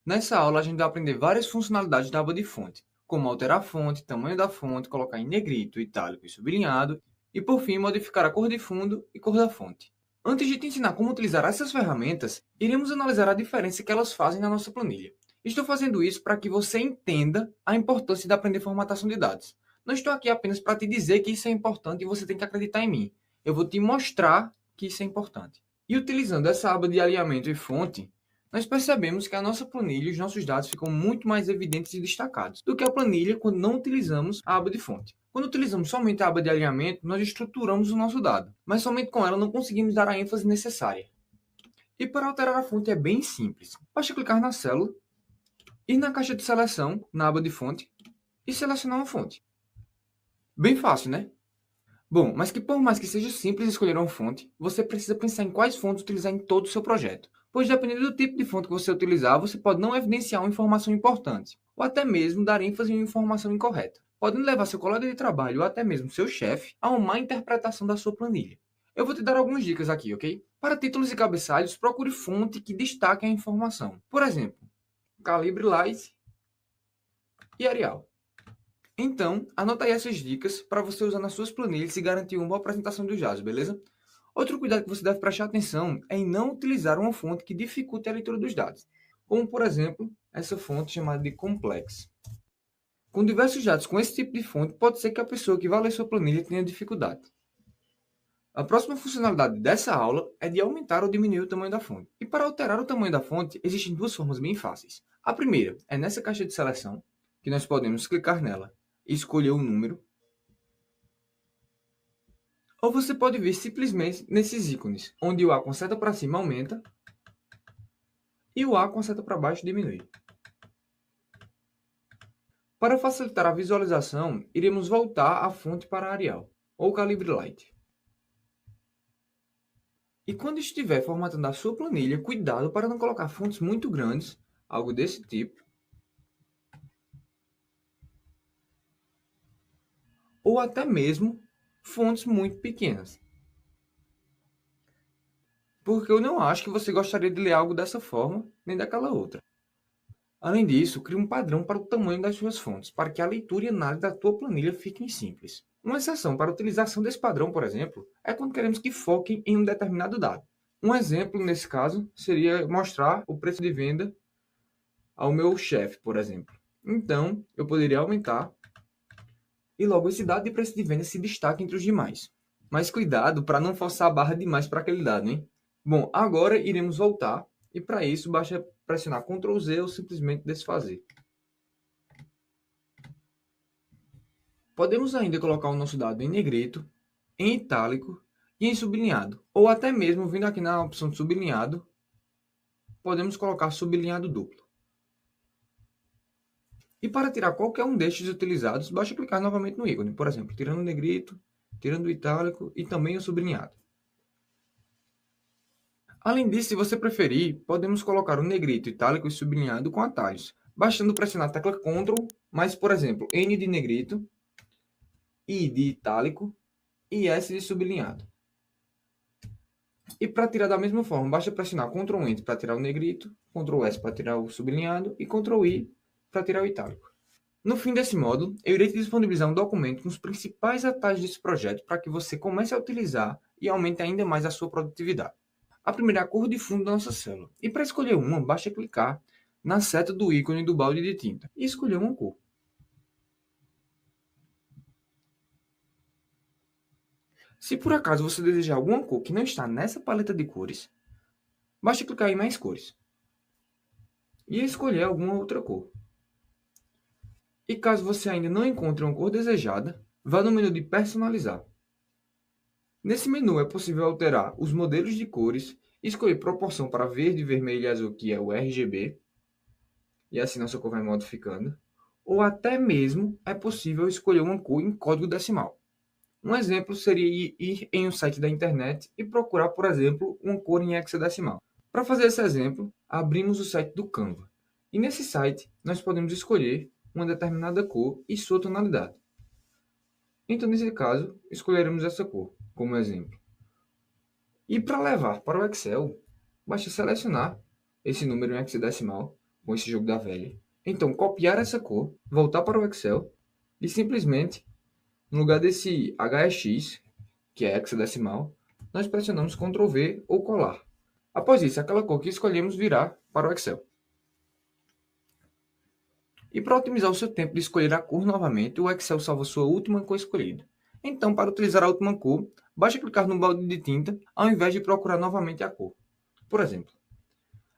Nessa aula, a gente vai aprender várias funcionalidades da aba de fonte, como alterar a fonte, tamanho da fonte, colocar em negrito, itálico e sublinhado, e por fim, modificar a cor de fundo e cor da fonte. Antes de te ensinar como utilizar essas ferramentas, iremos analisar a diferença que elas fazem na nossa planilha. Estou fazendo isso para que você entenda a importância de aprender formatação de dados. Não estou aqui apenas para te dizer que isso é importante e você tem que acreditar em mim. Eu vou te mostrar que isso é importante. E utilizando essa aba de alinhamento e fonte, nós percebemos que a nossa planilha e os nossos dados ficam muito mais evidentes e destacados do que a planilha quando não utilizamos a aba de fonte. Quando utilizamos somente a aba de alinhamento, nós estruturamos o nosso dado, mas somente com ela não conseguimos dar a ênfase necessária. E para alterar a fonte é bem simples. Basta clicar na célula, ir na caixa de seleção, na aba de fonte, e selecionar uma fonte. Bem fácil, né? Bom, mas que por mais que seja simples escolher uma fonte, você precisa pensar em quais fontes utilizar em todo o seu projeto. Pois dependendo do tipo de fonte que você utilizar, você pode não evidenciar uma informação importante, ou até mesmo dar ênfase em uma informação incorreta, podendo levar seu colega de trabalho ou até mesmo seu chefe a uma má interpretação da sua planilha. Eu vou te dar algumas dicas aqui, ok? Para títulos e cabeçalhos, procure fonte que destaque a informação. Por exemplo, Calibre Light e Arial. Então, anota aí essas dicas para você usar nas suas planilhas e garantir uma boa apresentação dos dados, beleza? Outro cuidado que você deve prestar atenção é em não utilizar uma fonte que dificulte a leitura dos dados, como, por exemplo, essa fonte chamada de Complex. Com diversos dados com esse tipo de fonte, pode ser que a pessoa que vai ler sua planilha tenha dificuldade. A próxima funcionalidade dessa aula é de aumentar ou diminuir o tamanho da fonte. E para alterar o tamanho da fonte, existem duas formas bem fáceis. A primeira é nessa caixa de seleção, que nós podemos clicar nela e escolher o número. Ou você pode vir simplesmente nesses ícones, onde o A com seta para cima aumenta e o A com seta para baixo diminui. Para facilitar a visualização, iremos voltar a fonte para Arial, ou Calibre Light. E quando estiver formatando a sua planilha, cuidado para não colocar fontes muito grandes, algo desse tipo, ou até mesmo fontes muito pequenas. Porque eu não acho que você gostaria de ler algo dessa forma, nem daquela outra. Além disso, crie um padrão para o tamanho das suas fontes, para que a leitura e análise da tua planilha fiquem simples. Uma exceção para a utilização desse padrão, por exemplo, é quando queremos que foquem em um determinado dado. Um exemplo, nesse caso, seria mostrar o preço de venda ao meu chefe, por exemplo. Então, eu poderia aumentar e logo esse dado de preço de venda se destaca entre os demais. Mas cuidado para não forçar a barra demais para aquele dado, hein? Bom, agora iremos voltar e para isso basta pressionar Ctrl Z ou simplesmente desfazer. Podemos ainda colocar o nosso dado em negrito, em itálico e em sublinhado. Ou até mesmo, vindo aqui na opção de sublinhado, podemos colocar sublinhado duplo. E para tirar qualquer um destes utilizados, basta clicar novamente no ícone. Por exemplo, tirando o negrito, tirando o itálico e também o sublinhado. Além disso, se você preferir, podemos colocar o negrito, itálico e sublinhado com atalhos, bastando pressionar a tecla Ctrl, mais, por exemplo, N de negrito, I de itálico e S de sublinhado. E para tirar da mesma forma, basta pressionar Ctrl Enter para tirar o negrito, Ctrl S para tirar o sublinhado e Ctrl I para tirar o itálico. No fim desse módulo, eu irei te disponibilizar um documento com os principais atalhos desse projeto para que você comece a utilizar e aumente ainda mais a sua produtividade. A primeira é a cor de fundo da nossa célula. E para escolher uma, basta clicar na seta do ícone do balde de tinta e escolher uma cor. Se por acaso você desejar alguma cor que não está nessa paleta de cores, basta clicar em mais cores e escolher alguma outra cor. E caso você ainda não encontre uma cor desejada, vá no menu de personalizar. Nesse menu é possível alterar os modelos de cores, escolher proporção para verde, vermelho e azul, que é o RGB, e assim nossa cor vai modificando, ou até mesmo é possível escolher uma cor em código decimal. Um exemplo seria ir em um site da internet e procurar, por exemplo, uma cor em hexadecimal. Para fazer esse exemplo, abrimos o site do Canva. E nesse site, nós podemos escolher uma determinada cor e sua tonalidade. Então, nesse caso, escolheremos essa cor, como exemplo. E para levar para o Excel, basta selecionar esse número em hexadecimal, com esse jogo da velha. Então, copiar essa cor, voltar para o Excel e simplesmente, no lugar desse HEX, que é hexadecimal, nós pressionamos Ctrl V ou colar. Após isso, aquela cor que escolhemos virá para o Excel. E para otimizar o seu tempo de escolher a cor novamente, o Excel salva sua última cor escolhida. Então, para utilizar a última cor, basta clicar no balde de tinta ao invés de procurar novamente a cor. Por exemplo,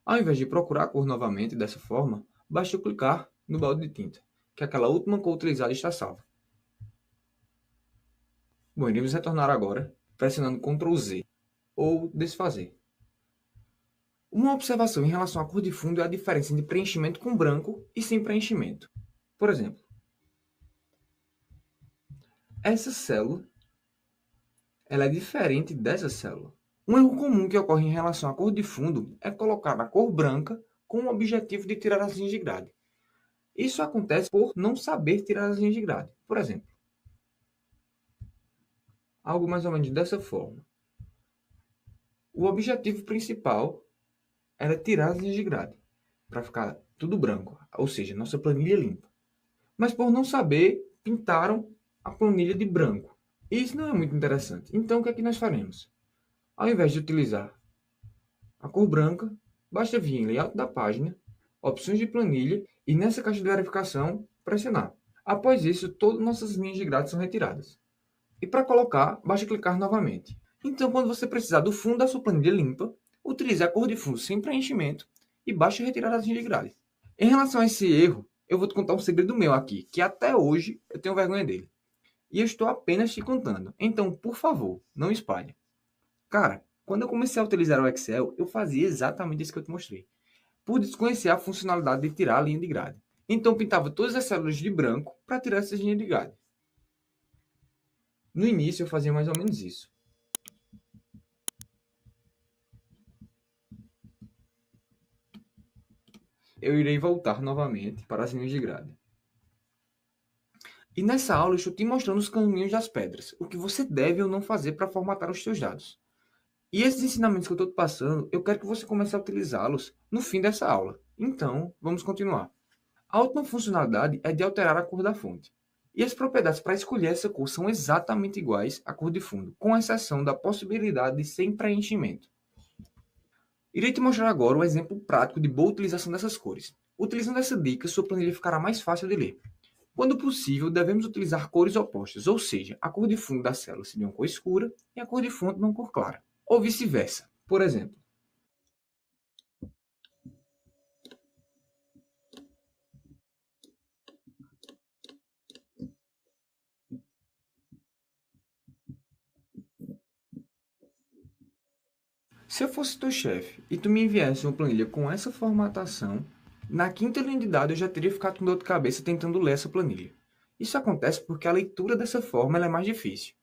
ao invés de procurar a cor novamente dessa forma, basta clicar no balde de tinta, que aquela última cor utilizada está salva. Bom, iremos retornar agora, pressionando Ctrl Z ou desfazer. Uma observação em relação à cor de fundo é a diferença entre preenchimento com branco e sem preenchimento. Por exemplo, essa célula ela é diferente dessa célula. Um erro comum que ocorre em relação à cor de fundo é colocar a cor branca com o objetivo de tirar as linhas de grade. Isso acontece por não saber tirar as linhas de grade. Por exemplo, algo mais ou menos dessa forma. O objetivo principal era tirar as linhas de grade, para ficar tudo branco, ou seja, nossa planilha limpa. Mas por não saber, pintaram a planilha de branco. E isso não é muito interessante. Então o que é que nós faremos? Ao invés de utilizar a cor branca, basta vir em layout da página, opções de planilha e nessa caixa de verificação pressionar. Após isso, todas nossas linhas de grade são retiradas. E para colocar, basta clicar novamente. Então, quando você precisar do fundo da sua planilha limpa, utilize a cor de fundo sem preenchimento e basta retirar as linhas de grade. Em relação a esse erro, eu vou te contar um segredo meu aqui, que até hoje eu tenho vergonha dele. E eu estou apenas te contando. Então, por favor, não espalhe. Cara, quando eu comecei a utilizar o Excel, eu fazia exatamente isso que eu te mostrei. Por desconhecer a funcionalidade de tirar a linha de grade. Então, eu pintava todas as células de branco para tirar essas linhas de grade. No início, eu fazia mais ou menos isso. Eu irei voltar novamente para as linhas de grade. E nessa aula eu estou te mostrando os caminhos das pedras, o que você deve ou não fazer para formatar os seus dados. E esses ensinamentos que eu estou te passando, eu quero que você comece a utilizá-los no fim dessa aula. Então, vamos continuar. A última funcionalidade é de alterar a cor da fonte. E as propriedades para escolher essa cor são exatamente iguais à cor de fundo, com exceção da possibilidade de sem preenchimento. Irei te mostrar agora um exemplo prático de boa utilização dessas cores. Utilizando essa dica, sua planilha ficará mais fácil de ler. Quando possível, devemos utilizar cores opostas, ou seja, a cor de fundo da célula seria uma cor escura e a cor de fonte uma cor clara. Ou vice-versa. Por exemplo, se eu fosse teu chefe e tu me enviasse uma planilha com essa formatação, na quinta linha de dados eu já teria ficado com dor de cabeça tentando ler essa planilha. Isso acontece porque a leitura dessa forma ela é mais difícil.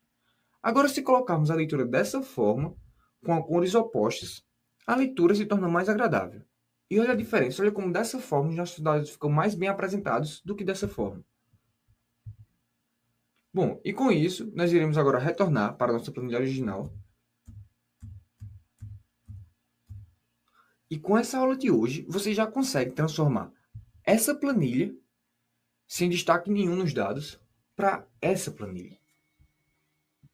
Agora, se colocarmos a leitura dessa forma, com cores opostas, a leitura se torna mais agradável. E olha a diferença, olha como dessa forma os nossos dados ficam mais bem apresentados do que dessa forma. Bom, e com isso, nós iremos agora retornar para a nossa planilha original. E com essa aula de hoje, você já consegue transformar essa planilha, sem destaque nenhum nos dados, para essa planilha.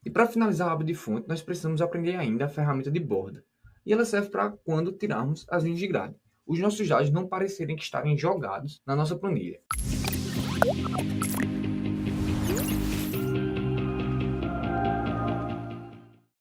E para finalizar a aba de fonte, nós precisamos aprender ainda a ferramenta de borda. E ela serve para quando tirarmos as linhas de grade. Os nossos dados não parecerem que estarem jogados na nossa planilha.